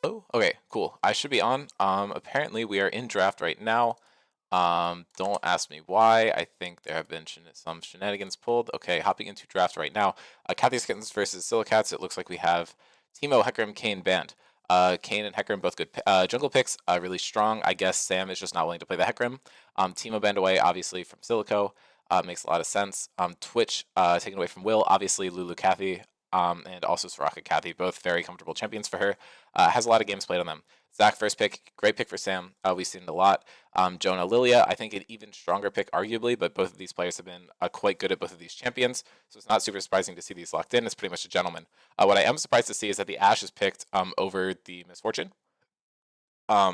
Oh, okay, cool. I should be on. Apparently we are in draft right now. Don't ask me why. I think there have been some shenanigans pulled. Okay, hopping into draft right now. Kittens versus Cylakats. It looks like we have Teemo, Hecarim, Kane, Band. Kane and Hecarim both good jungle picks. Really strong. I guess Sam is just not willing to play the Hecarim. Teemo banned away, obviously, from Silico. Makes a lot of sense. Twitch taken away from Will. Obviously, Lulu Kathy. And also Soraka Kathy, both very comfortable champions for her. Has a lot of games played on them. Zach, first pick, great pick for Sam. We've seen it a lot. Jonah Lilia, I think an even stronger pick, arguably, but both of these players have been quite good at both of these champions, so it's not super surprising to see these locked in. It's pretty much a gentleman. What I am surprised to see is that the Ashe is picked over the Misfortune. I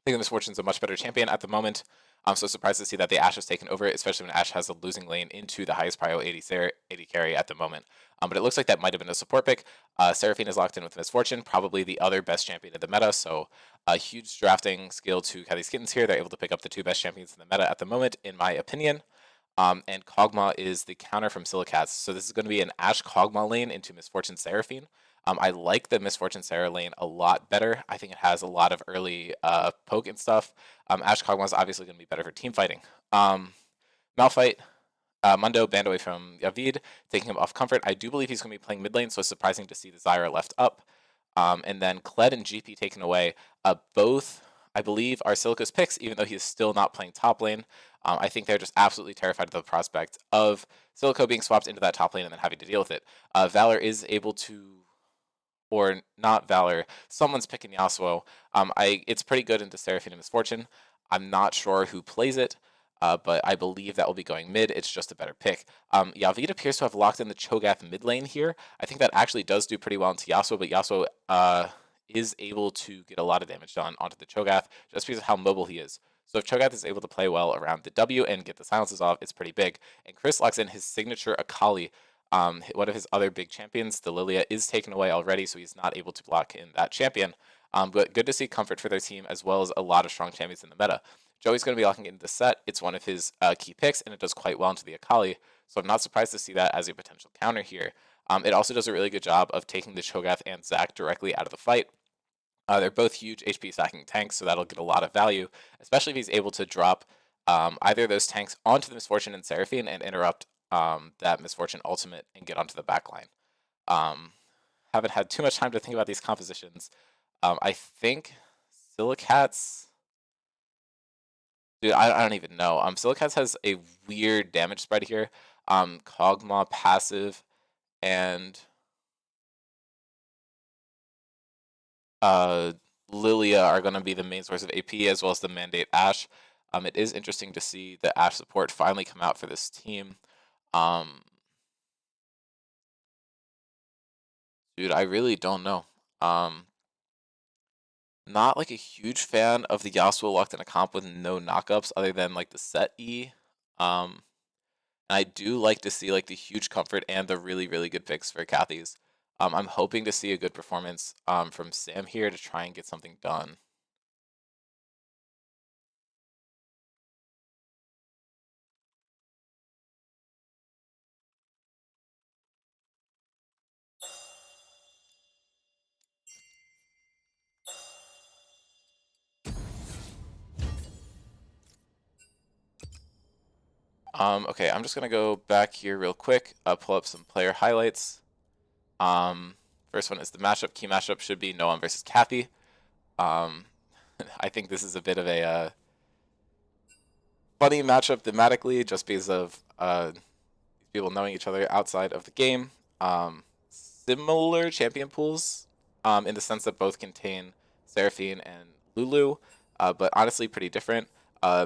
think the Misfortune's a much better champion at the moment. I'm so surprised to see that the Ashe has taken over, especially when Ashe has a losing lane into the highest prio 80 carry at the moment. But it looks like that might have been a support pick. Seraphine is locked in with Misfortune, probably the other best champion in the meta, so a huge drafting skill to these Kittens here. They're able to pick up the two best champions in the meta at the moment, in my opinion. And Kog'Maw is the counter from Cylakats. So this is going to be an Ashe Kog'Maw lane into Misfortune Seraphine. I like the Misfortune Sarah lane a lot better. I think it has a lot of early poke and stuff. Ashe Kog'Maw is obviously going to be better for team fighting. Malphite, Mundo banned away from Yavid, taking him off comfort. I do believe he's going to be playing mid lane, so it's surprising to see the Zyra left up. And then Kled and GP taken away. Both, I believe, are Silica's picks, even though he's still not playing top lane. I think they're just absolutely terrified of the prospect of Silico being swapped into that top lane and then having to deal with it. Valor is able to, or not Valor, someone's picking Yasuo. It's pretty good into Seraphine and Misfortune. I'm not sure who plays it, but I believe that will be going mid. It's just a better pick. Yavid appears to have locked in the Cho'Gath mid lane here. I think that actually does do pretty well into Yasuo, but Yasuo is able to get a lot of damage done onto the Cho'Gath just because of how mobile he is. So if Cho'Gath is able to play well around the W and get the silences off, it's pretty big. And Chris locks in his signature Akali. One of his other big champions, the Lilia, is taken away already, so he's not able to block in that champion. But good to see comfort for their team, as well as a lot of strong champions in the meta. Joey's going to be locking into the set. It's one of his key picks, and it does quite well into the Akali, so I'm not surprised to see that as a potential counter here. It also does a really good job of taking the Cho'Gath and Zac directly out of the fight. They're both huge HP stacking tanks, so that'll get a lot of value, especially if he's able to drop either of those tanks onto the Misfortune and Seraphine and interrupt that Misfortune ultimate and get onto the backline. Haven't had too much time to think about these compositions. I think Cylakats. Dude, I don't even know. Cylakats has a weird damage spread here. Kog'Maw passive and Lilia are going to be the main source of AP, as well as the mandate Ashe. It is interesting to see the Ashe support finally come out for this team. Dude, I really don't know. Not like a huge fan of the Yasuo locked in a comp with no knockups other than like the set E. And I do like to see like the huge comfort and the really, really good picks for Kathy's. I'm hoping to see a good performance from Sam here to try and get something done. Okay, I'm just gonna go back here real quick, pull up some player highlights. First one is the matchup. Key matchup should be Noam versus Kathy. I think this is a bit of a funny matchup thematically, just because of people knowing each other outside of the game. Similar champion pools, in the sense that both contain Seraphine and Lulu, but honestly pretty different.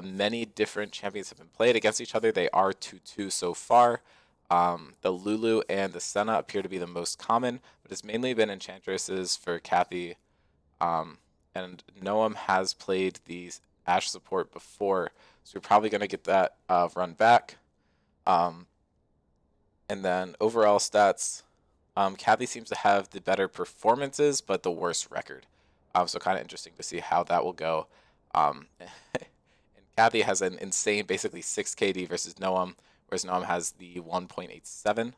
Many different champions have been played against each other. They are 2-2 so far. The Lulu and the Senna appear to be the most common, but it's mainly been Enchantresses for Kathy. And Noam has played the Ashe support before, so we're probably going to get that run back. And then overall stats, Kathy seems to have the better performances, but the worst record. So kind of interesting to see how that will go. And Kathy has an insane, basically 6 KD versus Noam, whereas Noam has the 1.87.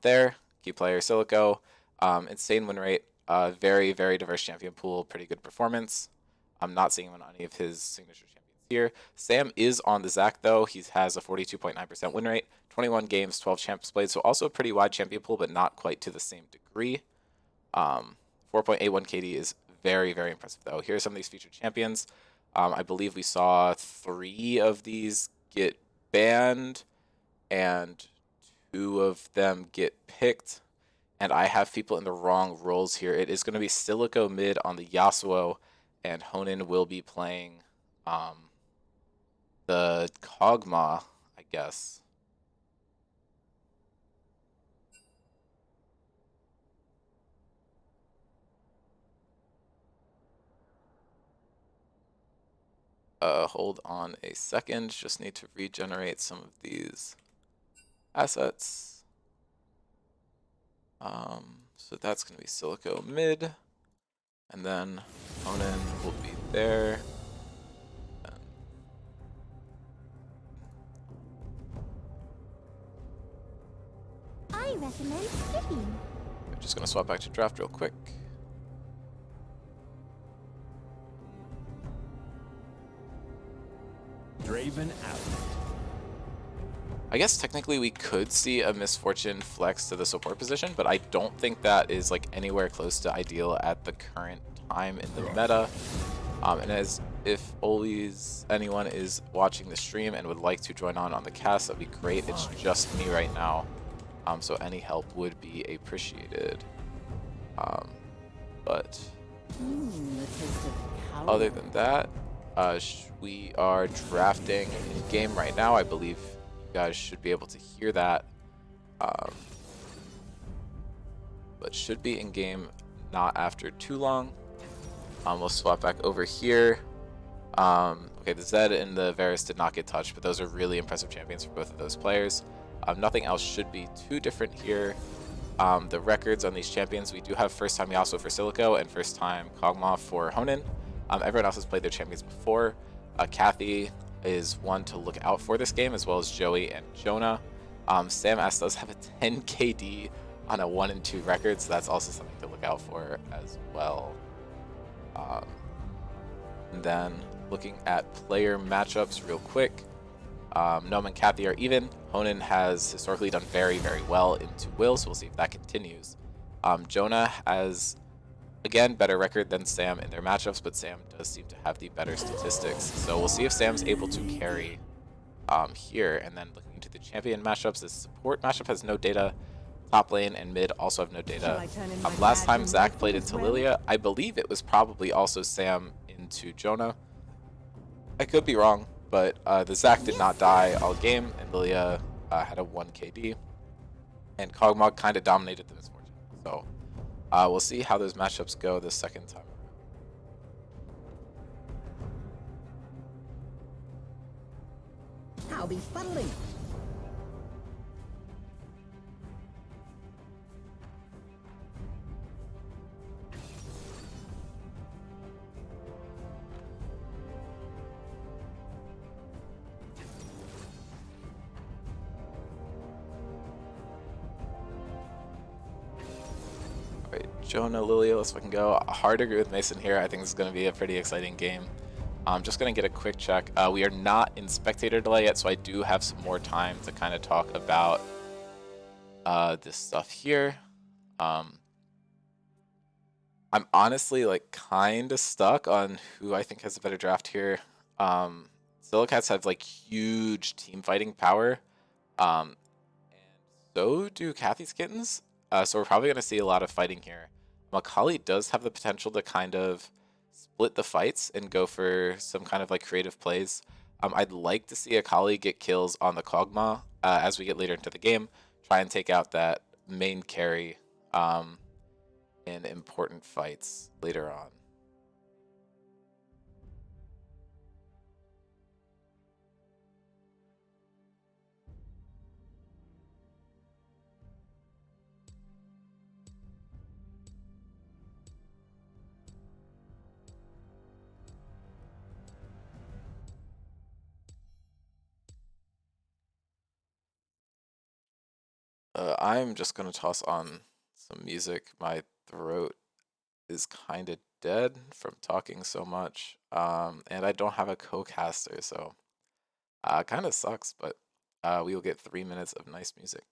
There, key player Silico, insane win rate. Very, very diverse champion pool, pretty good performance. I'm not seeing him on any of his signature champions here. Sam is on the Zac, though. He has a 42.9% win rate, 21 games, 12 champs played, so also a pretty wide champion pool, but not quite to the same degree. 4.81 KD is very, very impressive, though. Here are some of these featured champions. I believe we saw 3 of these get banned, and 2 of them get picked. And I have people in the wrong roles here. It is going to be Silico mid on the Yasuo, and Honan will be playing the Kog'Maw, I guess. Hold on a second. Just need to regenerate some of these assets. So that's going to be Silico mid, and then Honan will be there. I recommend skipping. I'm just going to swap back to draft real quick. Draven out. I guess technically we could see a Misfortune flex to the support position, but I don't think that is like anywhere close to ideal at the current time in the meta. And as if always anyone is watching the stream and would like to join on the cast, that'd be great. It's just me right now, so any help would be appreciated. But other than that, we are drafting in game right now. I believe you guys should be able to hear that, but should be in game not after too long. We'll swap back over here. Okay, the Zed and the Varus did not get touched, but those are really impressive champions for both of those players. Nothing else should be too different here. The records on these champions, we do have first time Yasuo for Silico and first time Kog'Maw for Honan. Everyone else has played their champions before. Kathy is one to look out for this game, as well as Joey and Jonah. Sam S does have a 10 KD on a 1 and 2 record, so that's also something to look out for as well. And then looking at player matchups real quick, Gnome and Kathy are even. Honan has historically done very, very well into Will, so we'll see if that continues. Jonah has, again, better record than Sam in their matchups, but Sam does seem to have the better statistics. So we'll see if Sam's able to carry here. And then looking into the champion matchups, the support matchup has no data. Top lane and mid also have no data. Last time Zac played into Lilia, I believe it was probably also Sam into Jonah. I could be wrong, but the Zac did not die all game, and Lilia had a 1 KD. And Kog'Maw kind of dominated the Misfortune. So we'll see how those matchups go the second time around. I'll be funneling. Jonah, Lilia, let's fucking go. Hard to agree with Mason here. I think this is going to be a pretty exciting game. I'm just going to get a quick check. We are not in spectator delay yet, so I do have some more time to kind of talk about this stuff here. I'm honestly like kind of stuck on who I think has a better draft here. Cylakats have like huge team fighting power, and so do Kathy's Kittens. So we're probably going to see a lot of fighting here. Macaulay does have the potential to kind of split the fights and go for some kind of like creative plays. I'd like to see Akali get kills on the Kog'Maw as we get later into the game. Try and take out that main carry in important fights later on. I'm just going to toss on some music. My throat is kind of dead from talking so much. And I don't have a co-caster, so kind of sucks, but we will get 3 minutes of nice music.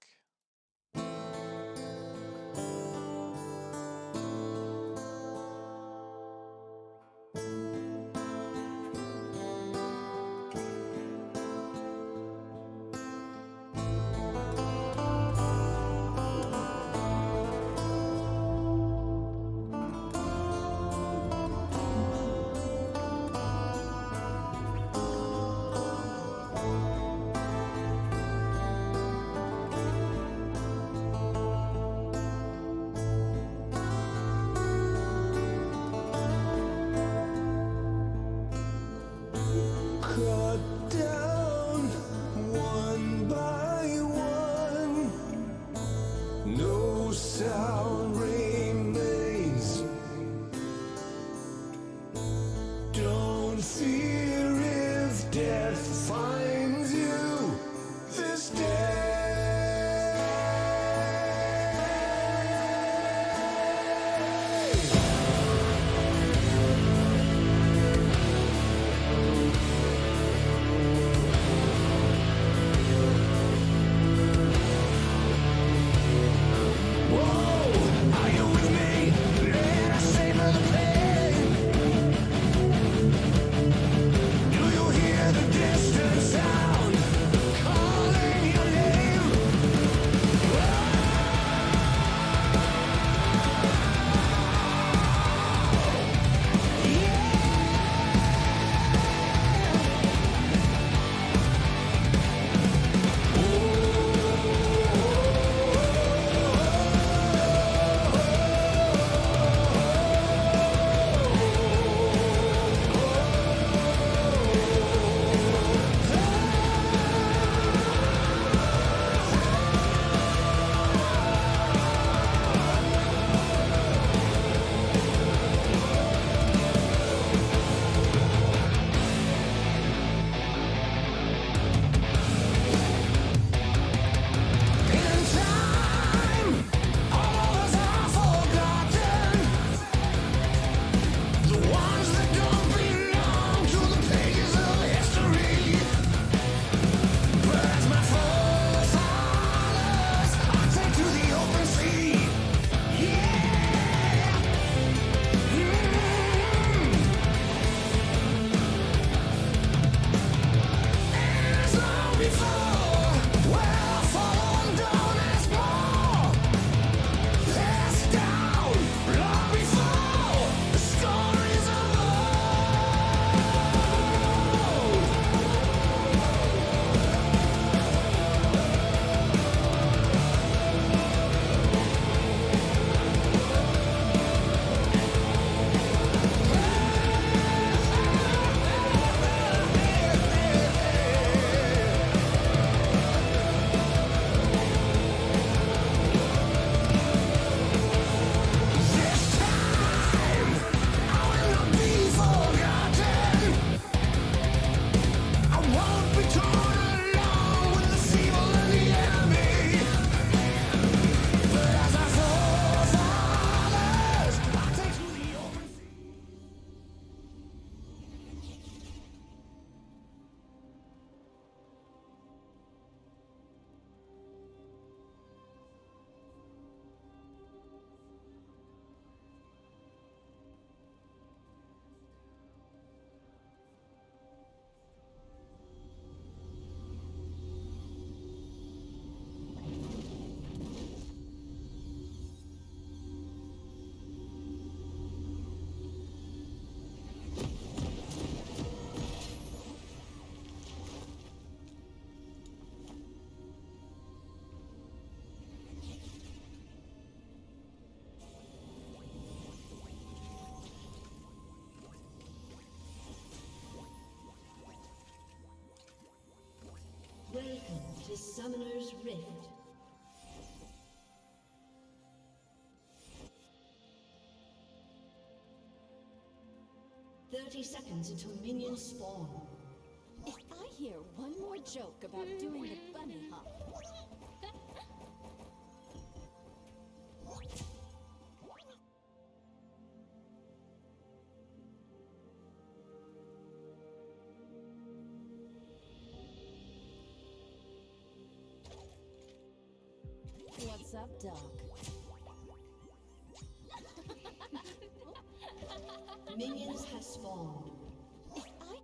Welcome to Summoner's Rift. Seconds until minions spawn. If I hear one more joke about doing the bunny hop. up, dog? Minions have spawned. If I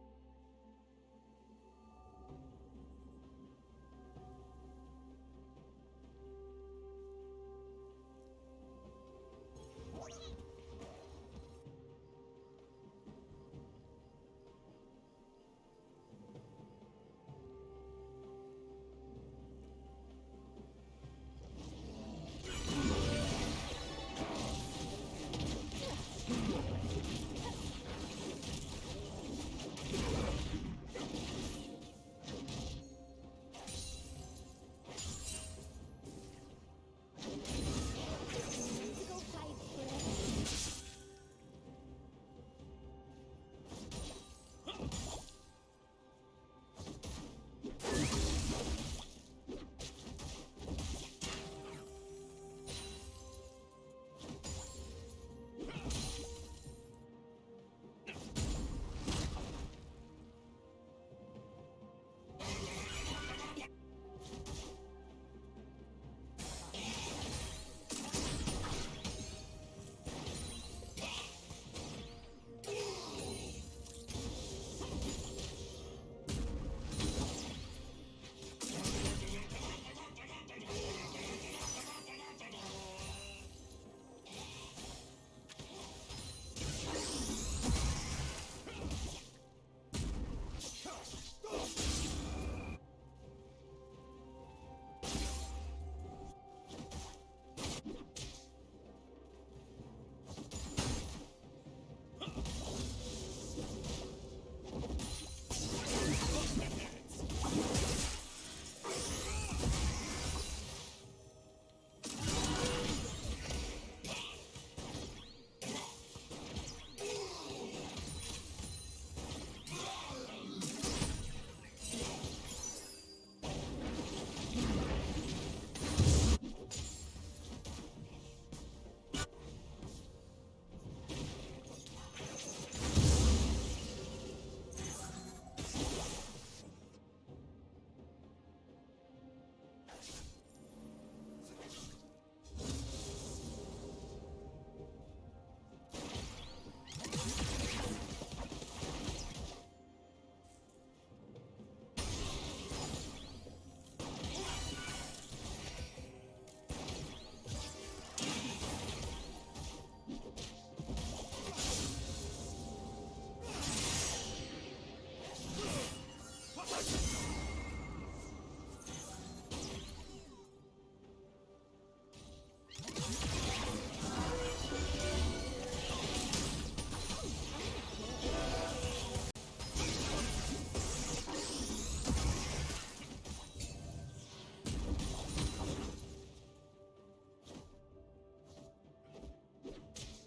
go hide forever.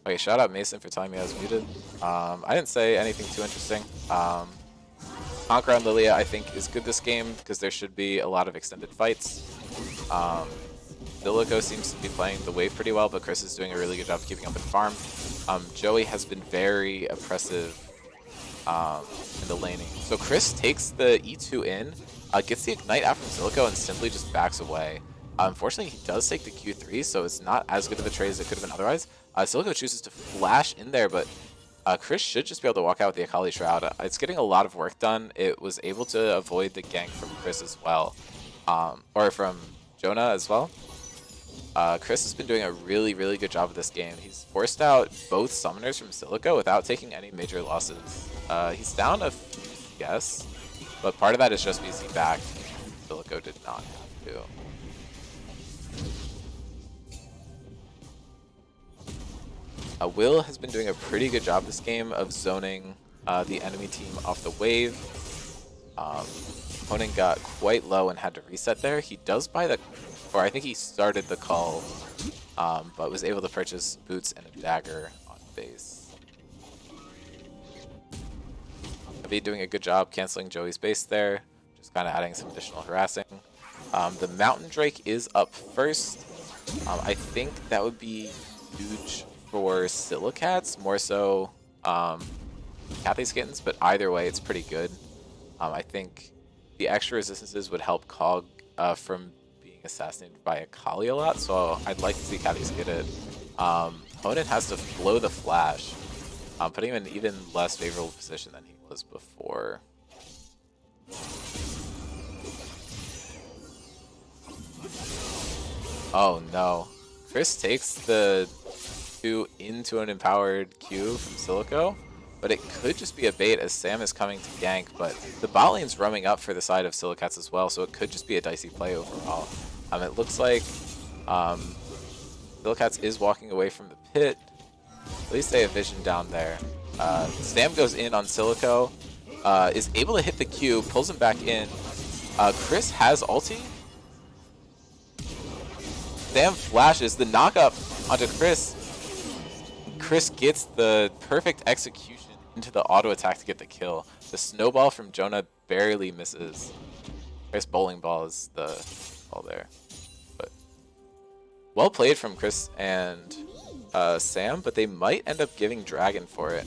Okay, shout out Mason for telling me I was muted. I didn't say anything too interesting. Conquer on Lilia, I think, is good this game because there should be a lot of extended fights. Cylakats seems to be playing the wave pretty well, but Chris is doing a really good job of keeping up in farm. Joey has been very oppressive in the laning. So Chris takes the E2 in, gets the Ignite out from Cylakats, and simply just backs away. Unfortunately, he does take the Q3, so it's not as good of a trade as it could have been otherwise. Cylakats chooses to flash in there, but Chris should just be able to walk out with the Akali Shroud. It's getting a lot of work done. It was able to avoid the gank from Chris as well, or from Jonah as well. Chris has been doing a really, really good job of this game. He's forced out both summoners from Cylakats without taking any major losses. He's down a few, yes, but part of that is just because he backed. Cylakats did not have to. Will has been doing a pretty good job this game of zoning the enemy team off the wave. Opponent got quite low and had to reset there. He does buy the, or I think he started the call, but was able to purchase boots and a dagger on base. Avi doing a good job canceling Joey's base there, just kind of adding some additional harassing. The Mountain Drake is up first. I think that would be huge for Cylakats, more so Kathy's Kittens, but either way, it's pretty good. I think the extra resistances would help Cog from being being assassinated by a Kali a lot, so I'd like to see Kathy's get it. Opponent has to blow the flash, putting him in an even less favorable position than he was before. Oh no. Chris takes the 2 into an empowered Q from Silico, but it could just be a bait as Sam is coming to gank, but the bot lane's roaming up for the side of Cylakats as well, so it could just be a dicey play overall. It looks like Cylakats is walking away from the pit. At least they have vision down there. Sam goes in on Silico, is able to hit the Q, pulls him back in. Chris has ulti. Sam flashes the knockup onto Chris. Chris gets the perfect execution into the auto attack to get the kill. The snowball from Jonah barely misses. Chris bowling ball is the ball there. But well played from Chris and Sam, but they might end up giving Dragon for it.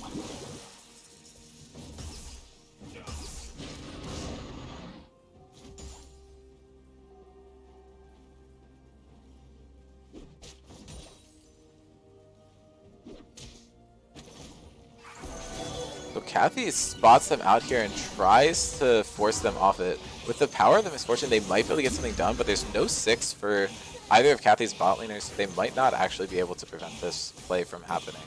So Kathy spots them out here and tries to force them off it. With the power of the misfortune, they might be able to get something done, but there's no 6 for either of Kathy's bot laners, so they might not actually be able to prevent this play from happening.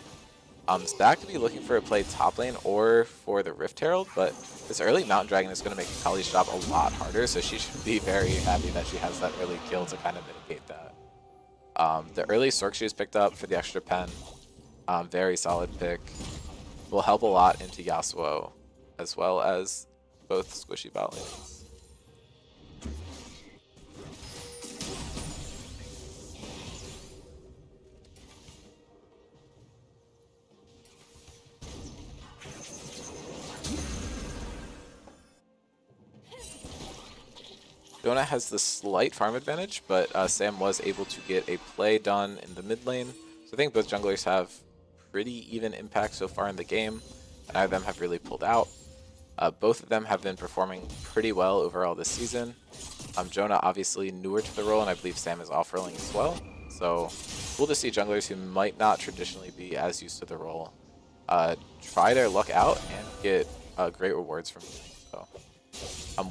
Zach could be looking for a play top lane or for the Rift Herald, but this early Mountain Dragon is going to make Kali's job a lot harder, so she should be very happy that she has that early kill to kind of mitigate that. The early Sork she is picked up for the extra pen, very solid pick. Will help a lot into Yasuo, as well as both squishy bot lanes. Jonah has the slight farm advantage, but Sam was able to get a play done in the mid lane. So I think both junglers have pretty even impact so far in the game, and neither of them have really pulled out. Both of them have been performing pretty well overall this season. Jonah obviously newer to the role, and I believe Sam is off-rolling as well. So cool to see junglers who might not traditionally be as used to the role try their luck out and get great rewards from doing so.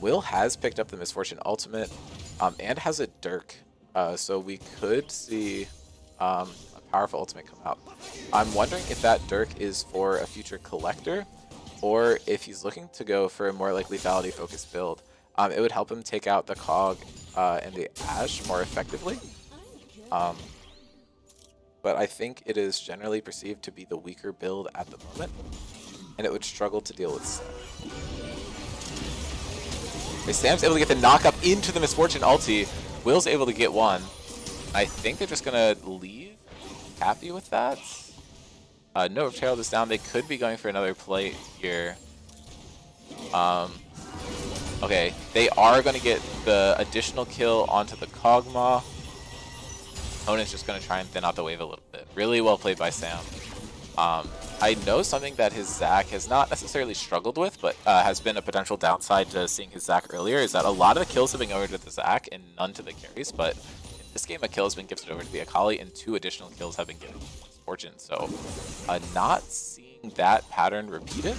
Will has picked up the Misfortune Ultimate and has a Dirk, so we could see a powerful ultimate come out. I'm wondering if that Dirk is for a future collector or if he's looking to go for a more like lethality focused build. It would help him take out the Cog and the Ashe more effectively. But I think it is generally perceived to be the weaker build at the moment, and it would struggle to deal with Sam. Sam's able to get the knock-up into the Misfortune ulti. Will's able to get one. I think they're just going to leave happy with that. No Rift Herald is down. They could be going for another play here. Okay, they are going to get the additional kill onto the Kog'Maw. Opponent's just going to try and thin out the wave a little bit. Really well played by Sam. I know something that his Zac has not necessarily struggled with, but has been a potential downside to seeing his Zac earlier, is that a lot of the kills have been going to the Zac and none to the carries, but in this game a kill has been gifted over to the Akali and 2 additional kills have been given to Misfortune, so not seeing that pattern repeated,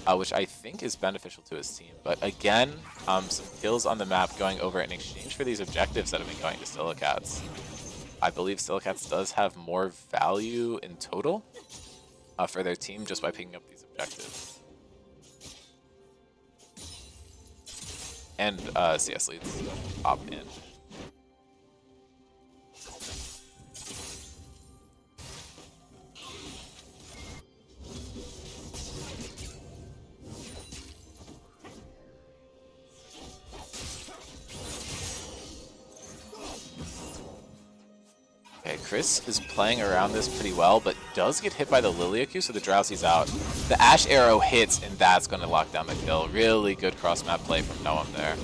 which I think is beneficial to his team. But again, some kills on the map going over in exchange for these objectives that have been going to Cylakats. I believe Cylakats does have more value in total for their team just by picking up these objectives. And CS leads pop in. Okay, Chris is playing around this pretty well, but does get hit by the Lilia Q, so the Drowsy's out. The Ashe arrow hits, and that's going to lock down the kill. Really good cross-map play from Noam there. I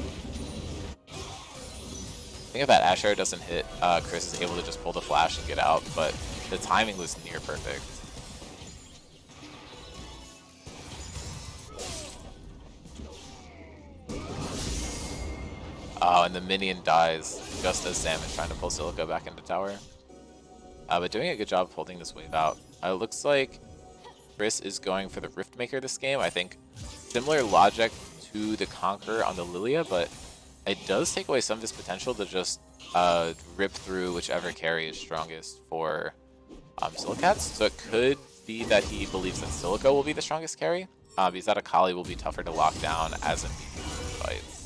think if that Ashe arrow doesn't hit, Chris is able to just pull the flash and get out, but the timing was near perfect. Oh, and the minion dies just as Sam is trying to pull Silica back into tower. But doing a good job of holding this wave out. It looks like Chris is going for the Riftmaker this game. I think similar logic to the Conqueror on the Lilia, but it does take away some of his potential to just rip through whichever carry is strongest for Cylakats. So it could be that he believes that Silica will be the strongest carry, because that Akali will be tougher to lock down as MVP fights.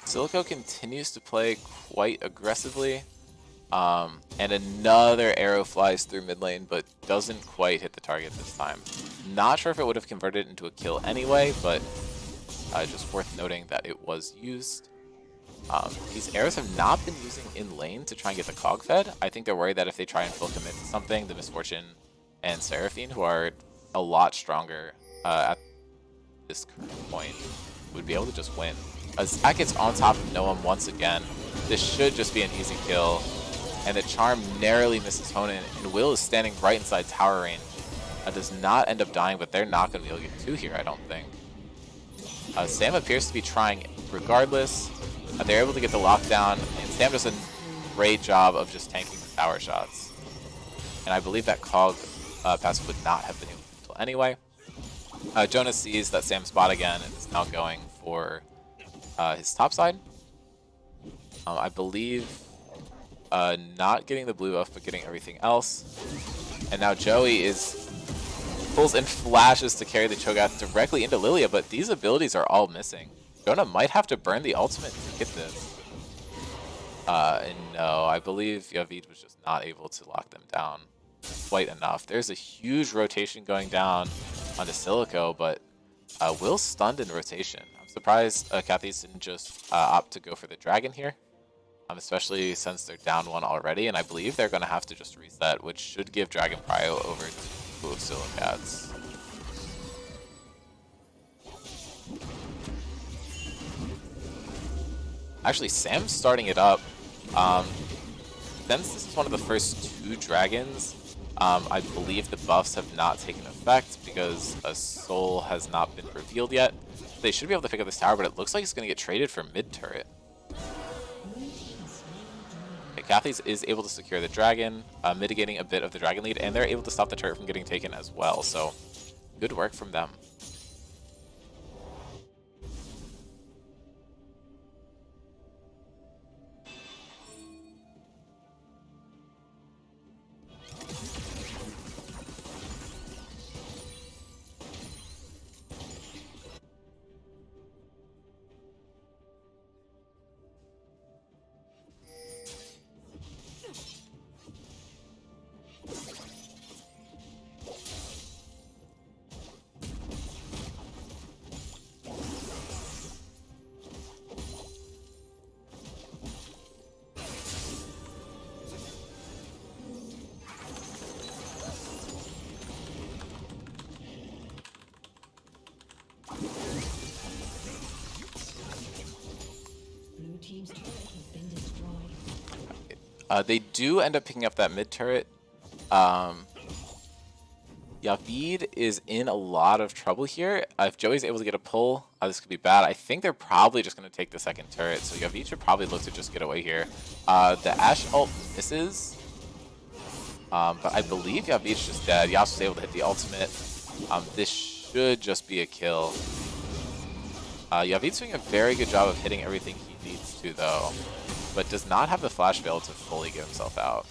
Silico continues to play quite aggressively, and another arrow flies through mid lane, but doesn't quite hit the target this time. Not sure if it would have converted into a kill anyway, but just worth noting that it was used. These arrows have not been using in lane to try and get the cog fed. I think they're worried that if they try and full commit to something, the Misfortune and Seraphine, who are a lot stronger at this current point, would be able to just win. As Zach gets on top of Noam once again, this should just be an easy kill. And the Charm narrowly misses Honan, and Will is standing right inside tower range. Does not end up dying, but they're not going to be able to get two here, I don't think. Sam appears to be trying regardless. They're able to get the lockdown, and Sam does a great job of just tanking the tower shots. And I believe that Cog passive would not have been able to kill anyway. Jonas sees that Sam's bot again and is now going for his top side. I believe not getting the blue buff, but getting everything else. And now Joey pulls and flashes to carry the Cho'Gath directly into Lilia, but these abilities are all missing. Jonah might have to burn the ultimate to get this. And no, I believe Yavid was just not able to lock them down quite enough. There's a huge rotation going down onto Silico, but Will's stunned in rotation. I'm surprised Cathys didn't just opt to go for the dragon here, especially since they're down one already, and I believe they're going to have to just reset, which should give Dragon Prio over to Cylakats. Actually, Sam's starting it up. Since this is one of the first two dragons, I believe the buffs have not taken effect because a soul has not been revealed yet. They should be able to pick up this tower, but it looks like it's going to get traded for mid-turret. Okay, Cathys is able to secure the dragon, mitigating a bit of the dragon lead, and they're able to stop the turret from getting taken as well, so good work from them. They do end up picking up that mid turret. Yavid is in a lot of trouble here. If Joey's able to get a pull, this could be bad. I think they're probably just going to take the second turret, so Yavid should probably look to just get away here. The Ashe ult misses, but I believe Yavid's just dead. Yas was able to hit the ultimate. This should just be a kill. Yavid's doing a very good job of hitting everything he needs to, though, but does not have the flash veil to fully get himself out.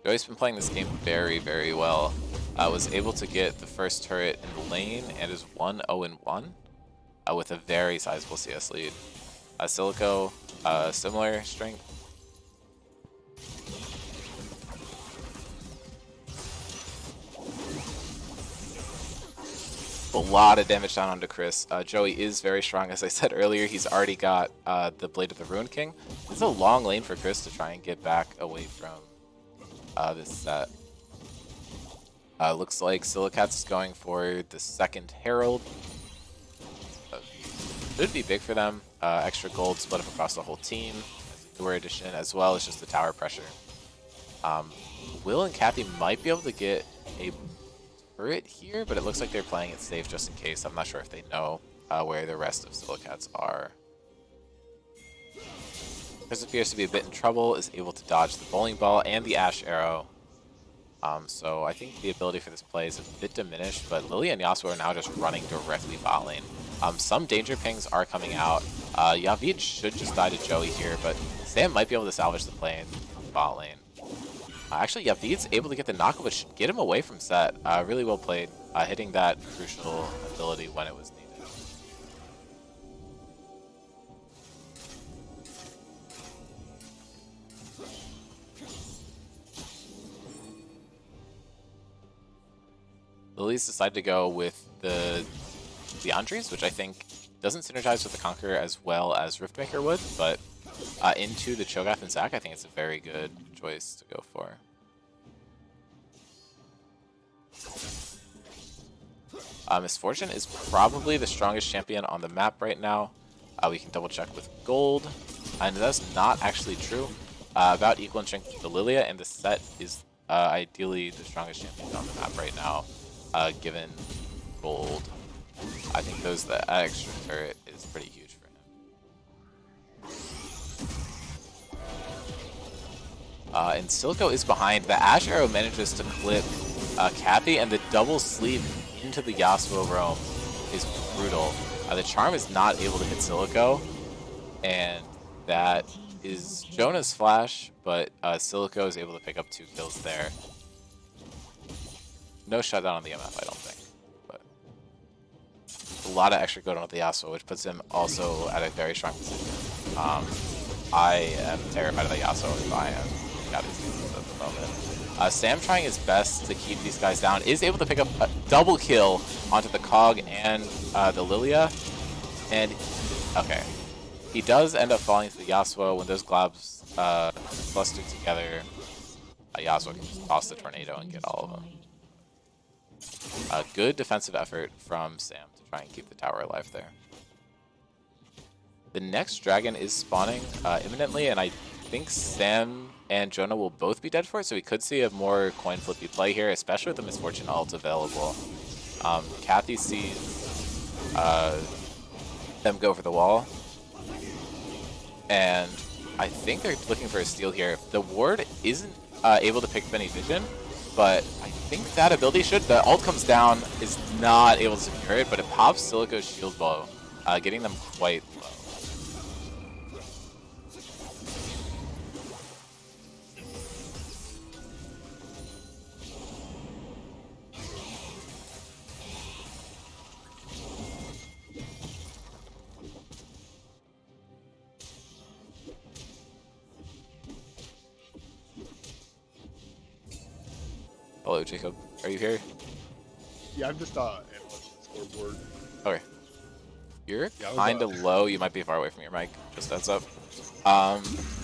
Joey's been playing this game very, very well. Was able to get the first turret in the lane and is 1-0-1 with a very sizable CS lead. Silico, similar strength. a lot of damage down onto Chris. Joey is very strong. As I said earlier, he's already got the Blade of the Ruin King. It's a long lane for Chris to try and get back away from this set. Looks like Cylakats is going for the second Herald. Should be big for them. Extra gold split up across the whole team. As a newer addition, as well as just the tower pressure. Will and Kathy might be able to get a turret here, but it looks like they're playing it safe just in case. I'm not sure if they know where the rest of Cylakats are. Chris appears to be a bit in trouble, is able to dodge the bowling ball and the ash arrow. So I think the ability for this play is a bit diminished, but Lily and Yasuo are now just running directly bot lane. Some danger pings are coming out. Yavid should just die to Joey here, but Sam might be able to salvage the play in bot lane. Actually, Yavid's able to get the knockup, which should get him away from set. Really well played, hitting that crucial ability when it was needed. Lily's decided to go with the Andres, which I think doesn't synergize with the Conqueror as well as Riftmaker would, but into the Cho'Gath and Zac, I think it's a very good choice to go for. Misfortune is probably the strongest champion on the map right now. We can double check with gold, and that's not actually true. About equal in strength to Lilia, and the set is ideally the strongest champion on the map right now, given gold. I think the extra turret is pretty huge for him. And Silco is behind. The Ash Arrow manages to clip Kathy, and the double sleep into the Yasuo roam is brutal. The Charm is not able to hit Silico, and that is Jonah's flash, but Silico is able to pick up 2 kills there. No shutdown on the MF, I don't think. But a lot of extra gold on the Yasuo, which puts him also at a very strong position. I am terrified of the Yasuo if I am got his games at the moment. Sam trying his best to keep these guys down, is able to pick up a double kill onto the Cog and the Lilia. And, okay. He does end up falling to the Yasuo when those globs cluster together. Yasuo can just toss the tornado and get all of them. A good defensive effort from Sam to try and keep the tower alive there. The next dragon is spawning imminently, and I think Sam and Jonah will both be dead for it, so we could see a more coin flippy play here, especially with the Misfortune ult available. Kathy sees them go for the wall, and I think they're looking for a steal here. The ward isn't able to pick Benny Vision, but I think that ability should. The ult comes down, is not able to secure it, but it pops Silico's shield bow, getting them quite low. Hello, Jacob. Are you here? Yeah, I'm just analyzing the scoreboard. Okay. You're Yeah, kind of low. You might be far away from your mic. Just heads up.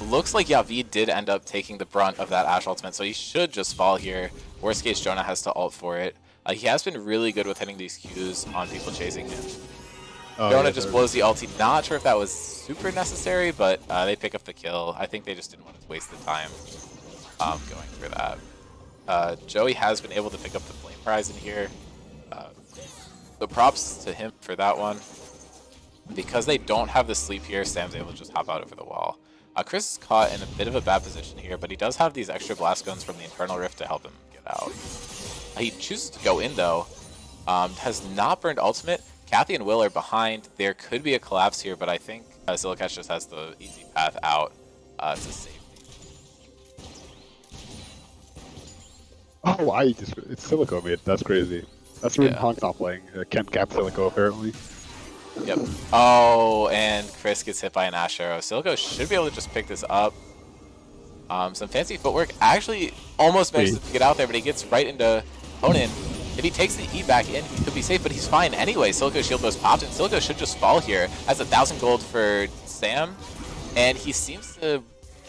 Looks like Yavid did end up taking the brunt of that Ashe ultimate, so he should just fall here. Worst case, Jonah has to ult for it. He has been really good with hitting these Qs on people chasing him. Jonah just blows the ulti. Not sure if that was super necessary, but they pick up the kill. I think they just didn't want to waste the time going for that. Joey has been able to pick up the flame prize in here. So props to him for that one. Because they don't have the sleep here, Sam's able to just hop out over the wall. Chris is caught in a bit of a bad position here, but he does have these extra blast guns from the Infernal Rift to help him get out. He chooses to go in though. Has not burned ultimate. Kathy and Will are behind. There could be a collapse here, but I think Cylakats just has the easy path out to safety. Oh, it's Silico mid. That's crazy. That's when Honk's not playing. Can't cap Silico apparently. Yep. Oh, and Chris gets hit by an Ash Arrow. Silico should be able to just pick this up. Some fancy footwork. Actually, almost manages to get out there, but he gets right into Honan. If he takes the E back in, he could be safe, but he's fine anyway. Cylakats' shield was popped, and Cylakats should just fall here. Has 1,000 gold for Sam, and he seems to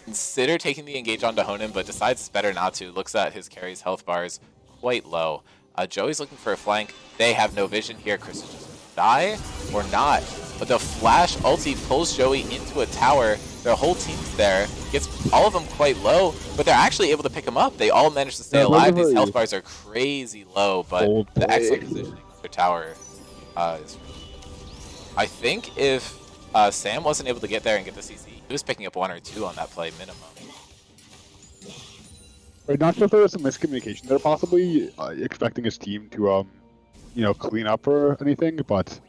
consider taking the engage onto Honan, but decides it's better not to. Looks at his carry's health bars quite low. Joey's looking for a flank. They have no vision here. Chris is just die or not. But the flash ulti pulls Joey into a tower. Their whole team's there. Gets all of them quite low, but they're actually able to pick him up. They all manage to stay alive. These health bars are crazy low, but the excellent positioning of their tower is... I think if Sam wasn't able to get there and get the CC, he was picking up 1 or 2 on that play minimum. Right, not sure if there was some miscommunication there, possibly expecting his team to, you know, clean up or anything, but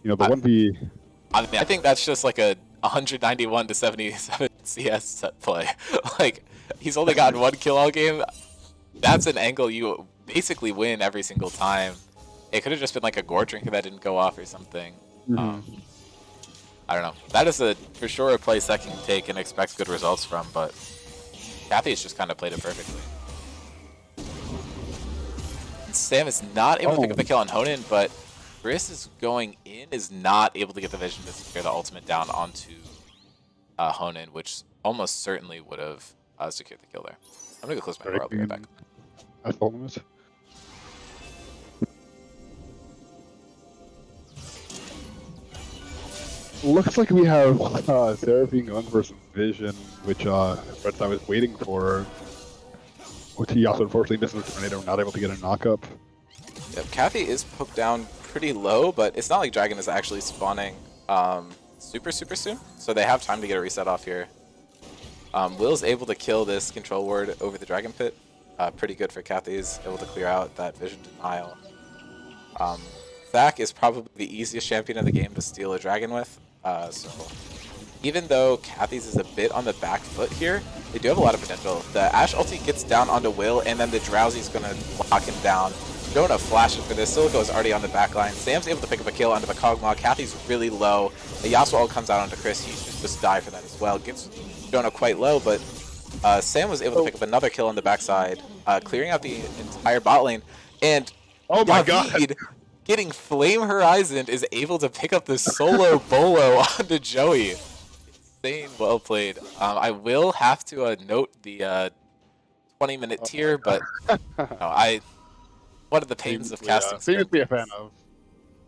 you know, the 1v. I mean, I think that's just like a 191 to 77 CS set play. Like, he's only gotten 1 kill all game. That's an angle you basically win every single time. It could have just been like a gore drinker that didn't go off or something. I don't know. That is for sure a place that can take and expect good results from, but Kathy has just kind of played it perfectly. Sam is not able to pick up the kill on Honan, but Chris is going in, is not able to get the vision to secure the ultimate down onto Honan, which almost certainly would have secured the kill there. I'm going to go close my door. I'll be right back. I told him it. Looks like we have Seraphine going for some vision, which Fred I was waiting for. Which he also unfortunately missed with Tornado, not able to get a knock-up. Yep, Kathy is poked down pretty low, but it's not like Dragon is actually spawning super soon, so they have time to get a reset off here. Will's able to kill this control ward over the Dragon Pit. Pretty good for Kathy's, able to clear out that vision denial. Thak is probably the easiest champion in the game to steal a dragon with, so even though Kathy's is a bit on the back foot here, they do have a lot of potential. The Ashe ulti gets down onto Will, and then the Drowsy's going to lock him down. Jonah flashes for this. Silico is already on the back line. Sam's able to pick up a kill onto the Kog'Maw. Kathy's really low. The Yasuo ult comes out onto Chris. He should just die for that as well. Gets Jonah quite low, but Sam was able to pick up another kill on the backside, clearing out the entire bot lane. And oh my god! Getting Flame Horizon is able to pick up the solo bolo onto Joey. Insane, well played. I will have to note the 20-minute tier, but no, one of the pains of casting. Famously a fan of.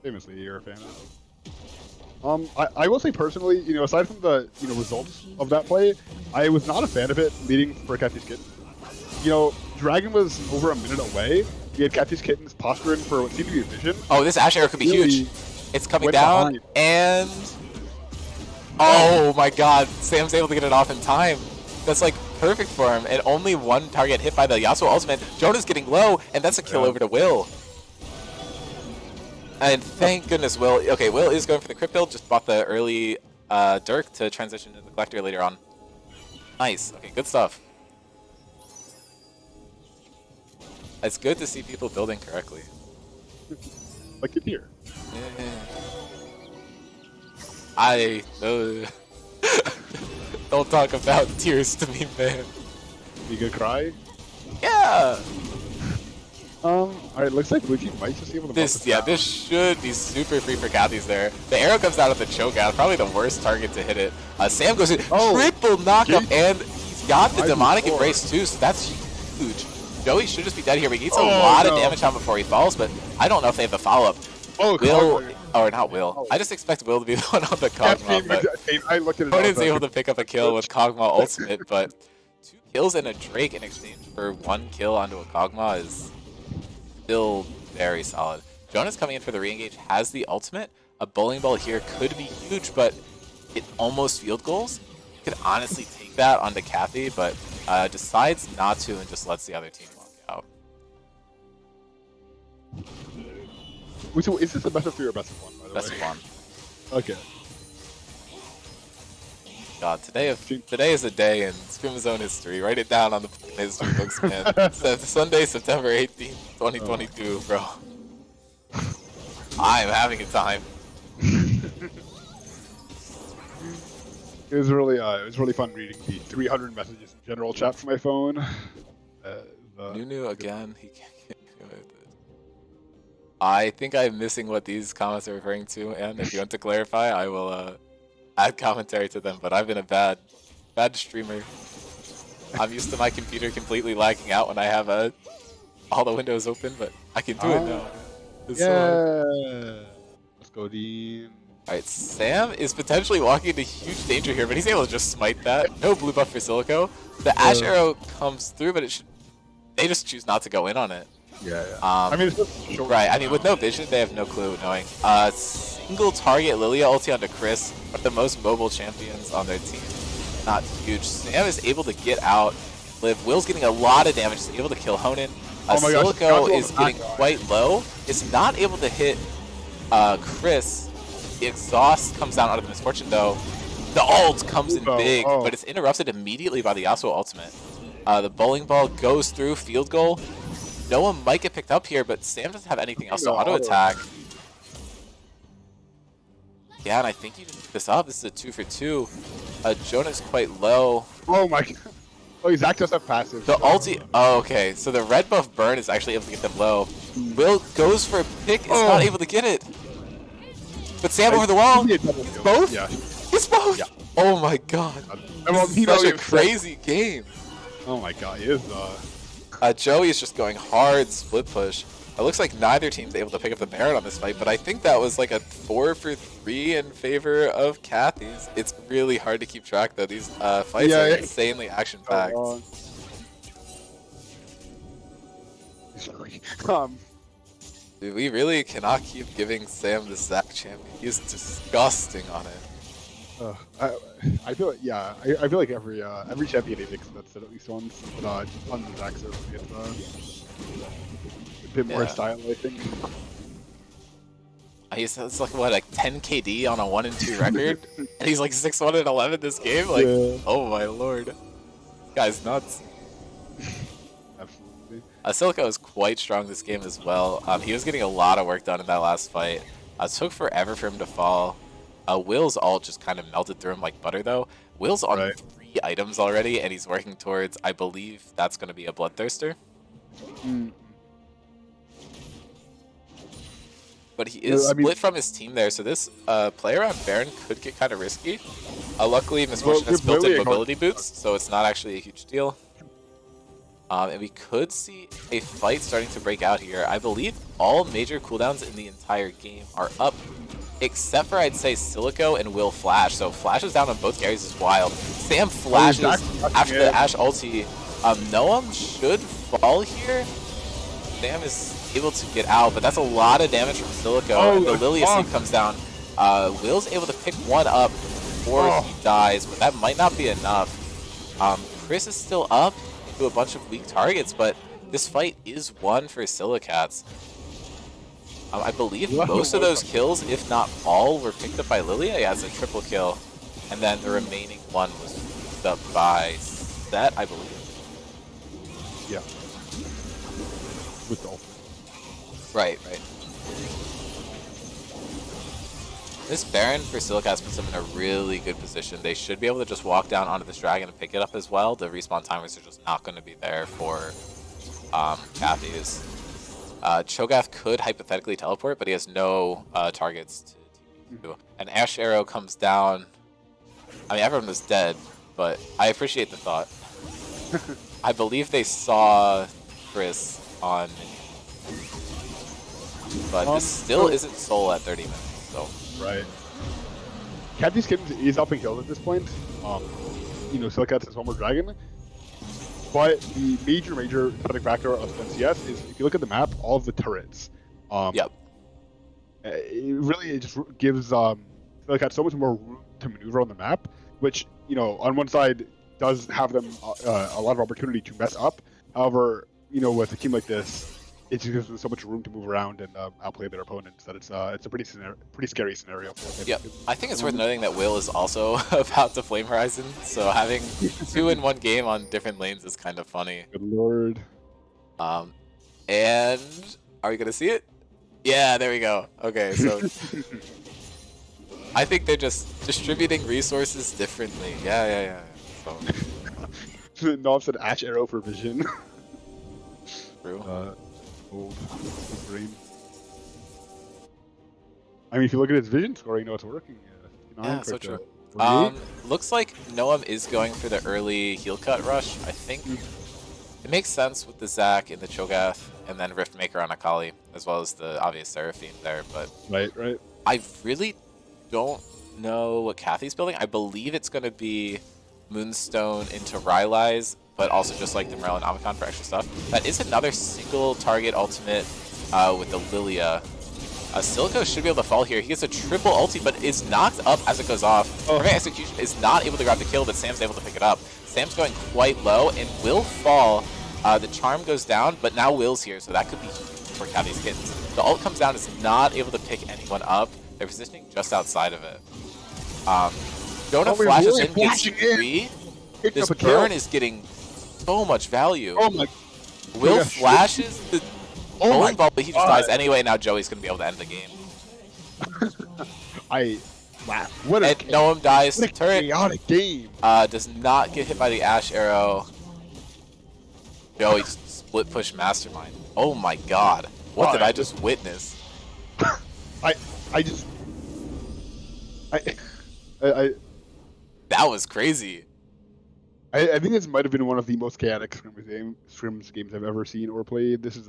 Famously, you're a fan of. I will say personally, you know, aside from the results of that play, I was not a fan of it leading for Kathy's Kittens. You know, Dragon was over a minute away. We had Kathy's Kittens posturing for what seemed to be a vision. Oh, this Ashe arrow could be huge. It's coming down, and oh my god, Sam's able to get it off in time. That's like perfect for him, and only 1 target hit by the Yasuo ultimate. Jonah's getting low, and that's a kill over to Will. And thank goodness Will. Okay, Will is going for the crypt build, just bought the early Dirk to transition to the collector later on. Nice. Okay, good stuff. It's good to see people building correctly. Like it here. Don't talk about tears to me, man. You gonna cry? Yeah. Alright, looks like Luigi might just be able to this should be super free for Kathy's there. The arrow comes out of the choke out, probably the worst target to hit it. Sam goes in, triple knockup, and he's got the demonic embrace too, so that's huge. Joey should just be dead here, but he needs a lot of damage on before he falls, but I don't know if they have the follow-up. Will, or not Will. I just expect Will to be the one on the Kog'Maw, but Conan's able to pick up a kill with Kog'Maw ultimate, but 2 kills and a Drake in exchange for 1 kill onto a Kog'Maw is still very solid. Jonah's coming in for the re-engage, has the ultimate. A bowling ball here could be huge, but it almost field goals. You could honestly take that onto Kathy, but decides not to and just lets the other team walk out. Wait, so is this the best of 3 or best of 1, by the way? Best of 1. Okay. God, today is a day in Scrim Zone history. Write it down on the history books, man. Sunday, September 18th, 2022, bro. I'm having a time. It was really fun reading the 300 messages in general chat from my phone. Nunu again, he can't get away with it. I think I'm missing what these comments are referring to, and if you want to clarify, I will add commentary to them. But I've been a bad streamer. I'm used to my computer completely lagging out when I have all the windows open, but I can do it now. It's so hard. Yeah. Let's go, Dean. Alright, Sam is potentially walking into huge danger here, but he's able to just smite that. No blue buff for Silico. The Ash Arrow comes through, but they just choose not to go in on it. Yeah, yeah. I mean, it's just short. Right, I mean, with no vision, they have no clue knowing. Single target Lilia ulti onto Chris, one of the most mobile champions on their team. Not huge. Sam is able to get out, live. Will's getting a lot of damage, he's able to kill Honan. Silico is getting quite low. Is not able to hit Chris. The exhaust comes down out of the misfortune though. The ult comes in big, but it's interrupted immediately by the Yasuo ultimate. The bowling ball goes through, field goal. No one might get picked up here, but Sam doesn't have anything else to auto attack. Yeah, and I think you just pick this up. This is a 2 for 2. Jonah's quite low. Oh my god. Oh, Zach does have passive. The ulti. Oh, okay. So the red buff burn is actually able to get them low. Will goes for a pick, is not able to get it. But Sam over the wall. Both? Yeah. It's both. Yeah. Oh my god. This is such a crazy game. Oh my god, he is. Joey is just going hard split push. It looks like neither team's able to pick up the Baron on this fight, but I think that was like a 4 for 3 in favor of Kathy's. It's really hard to keep track though. These fights are insanely action-packed. Dude, we really cannot keep giving Sam the Zac champion. He's disgusting on it. I feel like, yeah, I feel like every champion he picks that's at least once, but on the Zac server it's a bit more style, I think. It's like what, like 10 KD on a 1 and 2 record, and he's like 6-1 and 11 this game. Like, oh my lord, this guy's nuts. Absolutely. Cylakats is quite strong this game as well. He was getting a lot of work done in that last fight. It took forever for him to fall. Will's ult just kind of melted through him like butter though. Will's on 3 items already, and he's working towards, I believe that's going to be a Bloodthirster. But he is split from his team there, so this play around Baron could get kind of risky. Luckily, Misfortune has built-in mobility boots, so it's not actually a huge deal. And we could see a fight starting to break out here. I believe all major cooldowns in the entire game are up, except for, I'd say, Silico and Will Flash. So Flash is down on both carries is wild. Sam flashes after the Ashe ulti. Noam should fall here. Sam is able to get out, but that's a lot of damage from Silico. And the Lilia sleep comes down. Will's able to pick one up before he dies, but that might not be enough. Chris is still up to a bunch of weak targets, but this fight is won for Cylakats. I believe most of those kills, if not all, were picked up by Lilia. Yeah, it's a triple kill. And then the remaining one was picked up by Set, I believe. Yeah. With Dolphin. Right. This Baron for Cylakats puts them in a really good position. They should be able to just walk down onto this dragon and pick it up as well. The respawn timers are just not going to be there for Kathy's. Cho'Gath could hypothetically teleport, but he has no targets to do. An Ashe arrow comes down. I mean, everyone was dead, but I appreciate the thought. I believe they saw Chris on minion. But this still isn't soul at 30 minutes, so. Right. Kathy's Kittens is up in kills at this point. Cylakats has one more dragon. But the major deciding factor of NCS is, if you look at the map, all of the turrets. It just gives Cylakats so much more room to maneuver on the map, which, on one side does have them a lot of opportunity to mess up. However, with a team like this, it just gives them so much room to move around and outplay their opponents that it's a pretty scary scenario for them. Yep. I think it's worth noting that Will is also about to Flame Horizon, so having 2 in 1 game on different lanes is kind of funny. Good lord. And are we gonna see it? Yeah, there we go. Okay, so I think they're just distributing resources differently. Yeah. So. Nob said Ashe arrow for vision. True. Old green. I mean, if you look at his vision score, you know it's working. 59 Yeah, so compared true. to 48. Looks like Noam is going for the early heel cut rush. I think it makes sense with the Zac and the Cho'Gath, and then Riftmaker on Akali, as well as the obvious Seraphine there. But Right. I really don't know what Kathy's building. I believe it's going to be Moonstone into Rylai's, but also just like the Merlin Omicron for extra stuff. That is another single target ultimate with the Lilia. Cylakats should be able to fall here. He gets a triple ulti, but is knocked up as it goes off. Perfect execution is not able to grab the kill, but Sam's able to pick it up. Sam's going quite low and will fall. The charm goes down, but now Will's here, so that could be huge for Kathy's Kittens. The ult comes down, is not able to pick anyone up. They're positioning just outside of it. Jonah flashes in, gets 3. This burn is getting so much value. Oh my! Will flashes the bowling ball, but he just God. dies anyway. Now Joey's going to be able to end the game. Wow. What a And Noam dies. what a Turret chaotic game. does not get hit by the Ash arrow. Joey just split push mastermind. Oh my god. What did I just witness? I That was crazy. I think this might have been one of the most chaotic scrims games I've ever seen or played. This is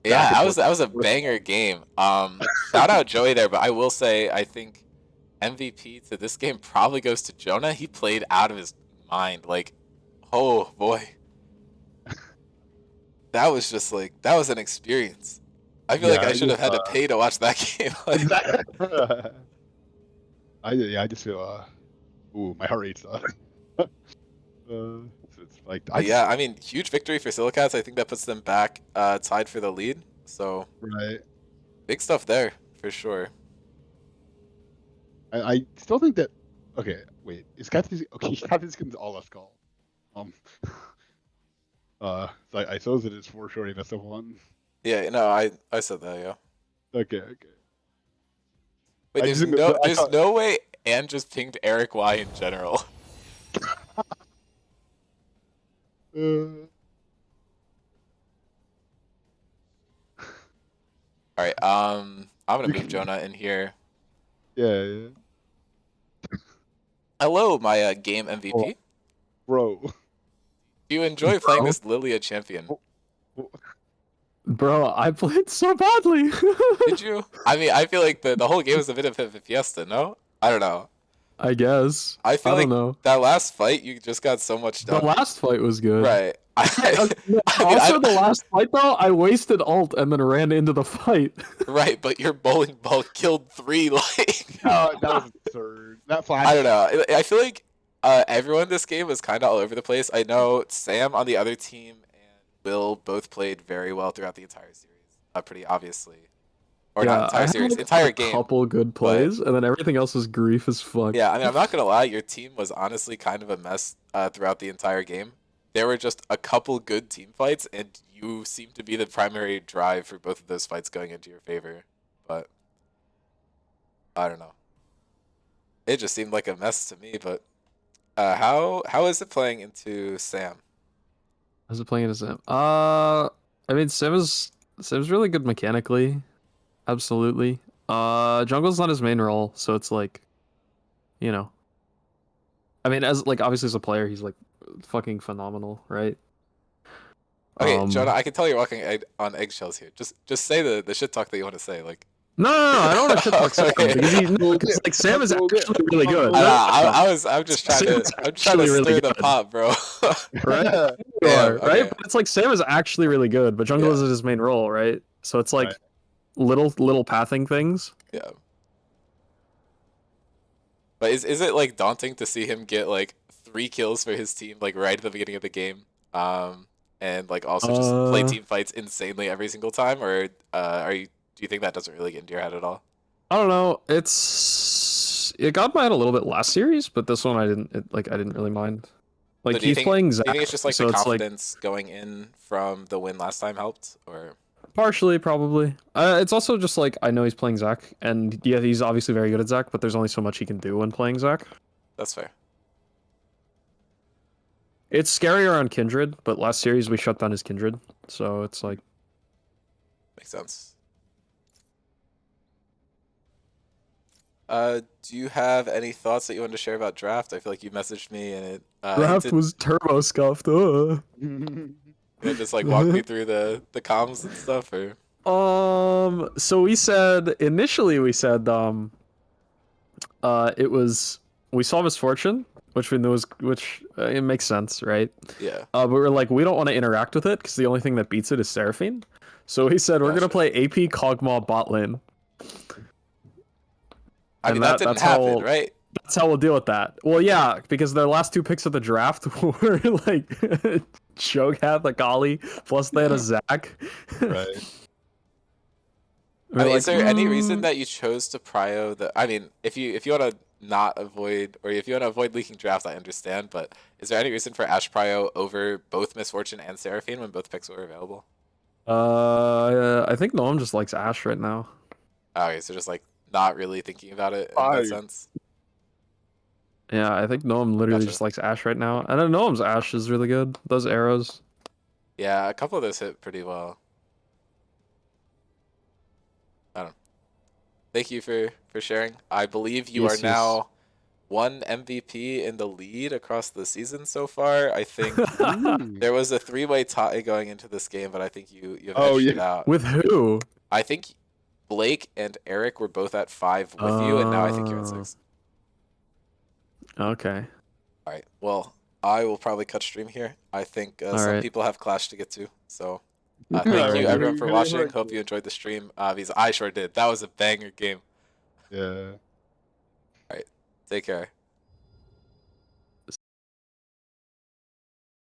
Yeah, that was a banger game. Shout out Joey there, but I will say I think MVP to this game probably goes to Jonah. He played out of his mind. Like, oh boy. That was just like, that was an experience. I feel like I should have had to pay to watch that game. I just feel ooh, my heart rate's it's like Yeah, I mean, huge victory for Cylakats. I think that puts them back tied for the lead. So right. big stuff there for sure. I still think that okay, wait, is Kathy's okay, Kathy's Skin's all let's call. So I suppose it is for shorty best of one. Yeah, no, I said that, yeah. Okay. Wait, there's no way Anne just pinged Eric Y in general. Alright, I'm gonna move Jonah in here. Yeah. Hello, my game MVP. Bro. Do you enjoy playing this Lilia champion? Bro, I played so badly. Did you? I mean, I feel like the whole game was a bit of a fiesta, no? I don't know. I guess. I feel like don't know. that last fight, you just got so much done. The last fight was good. Right. The last fight though, I wasted ult and then ran into the fight. Right, but your bowling ball killed 3, like... That was absurd. That flash. I don't know. I feel like everyone in this game was kind of all over the place. I know Sam on the other team and Will both played very well throughout the entire series, pretty obviously. Or not entire series, entire game. A couple good plays, and then everything else was grief as fuck. Yeah, I mean, I'm not going to lie, your team was honestly kind of a mess throughout the entire game. There were just a couple good team fights, and you seem to be the primary drive for both of those fights going into your favor. But, I don't know. It just seemed like a mess to me, but how is it playing into Sam? How's it playing into Sam? I mean, Sam's really good mechanically. Absolutely. Jungle's not his main role, so it's like, you know. I mean, as like obviously as a player, he's like fucking phenomenal, right? Okay, Jonah, I can tell you're walking on eggshells here. Just say the shit talk that you want to say, like. No, I don't want to shit talk Sam because like Sam is actually really good. I'm just trying to stir really the pot, bro. Right? Yeah, Right? okay. But it's like Sam is actually really good, but Jungle is his main role, right? So it's like little pathing things. Yeah. But is it like daunting to see him get like 3 kills for his team like right at the beginning of the game? And like also just play team fights insanely every single time, or do you think that doesn't really get into your head at all? I don't know. It got my head a little bit last series, but this one I didn't really mind. Like So he's playing Zac. Do you think it's just like so the it's confidence going in from the win last time helped, or? Partially, probably. It's also just like I know he's playing Zac, and yeah, he's obviously very good at Zac, but there's only so much he can do when playing Zac. That's fair. It's scarier on Kindred, but last series we shut down his Kindred, so it's like Makes sense. Do you have any thoughts that you want to share about draft? I feel like you messaged me and it Draft hinted, was turbo scuffed. just like walk me through the comms and stuff, or So we said initially it was we saw Misfortune, which we knew was it makes sense, right? yeah. But we're like we don't want to interact with it because the only thing that beats it is Seraphine. So he said we're gonna Gotcha. play AP Kog'Maw bot lane. I And mean, that didn't that's happen, how right? that's how we'll deal with that. Well, yeah, because their last two picks of the draft were like Cho'Gath, a Kali, plus they had a Zac. Right. We're I mean, like, is there any reason "Mm." that you chose to prio the? I mean, if you want to not avoid, or if you want to avoid leaking drafts, I understand. But is there any reason for Ash prio over both Misfortune and Seraphine when both picks were available? I think Noam just likes Ash right now. Okay, so just like not really thinking about it in I- that sense. Yeah, I think Noam literally Gotcha. just likes Ash right now. And then Noam's Ash is really good. Those arrows. Yeah, a couple of those hit pretty well. I don't know. Thank you for sharing. I believe you Yes, are now one MVP in the lead across the season so far. I think there was a three-way tie going into this game, but I think you've Oh, edged it yeah. out. With who? I think Blake and Eric were both at 5 with you, and now I think you're at Oh. 6. Okay. All right. Well, I will probably cut stream here. I think some right. people have Clash to get to, so Yeah, thank you Alright. everyone for really watching. hard. Hope you enjoyed the stream. Because I sure did. That was a banger game. Yeah. Take care.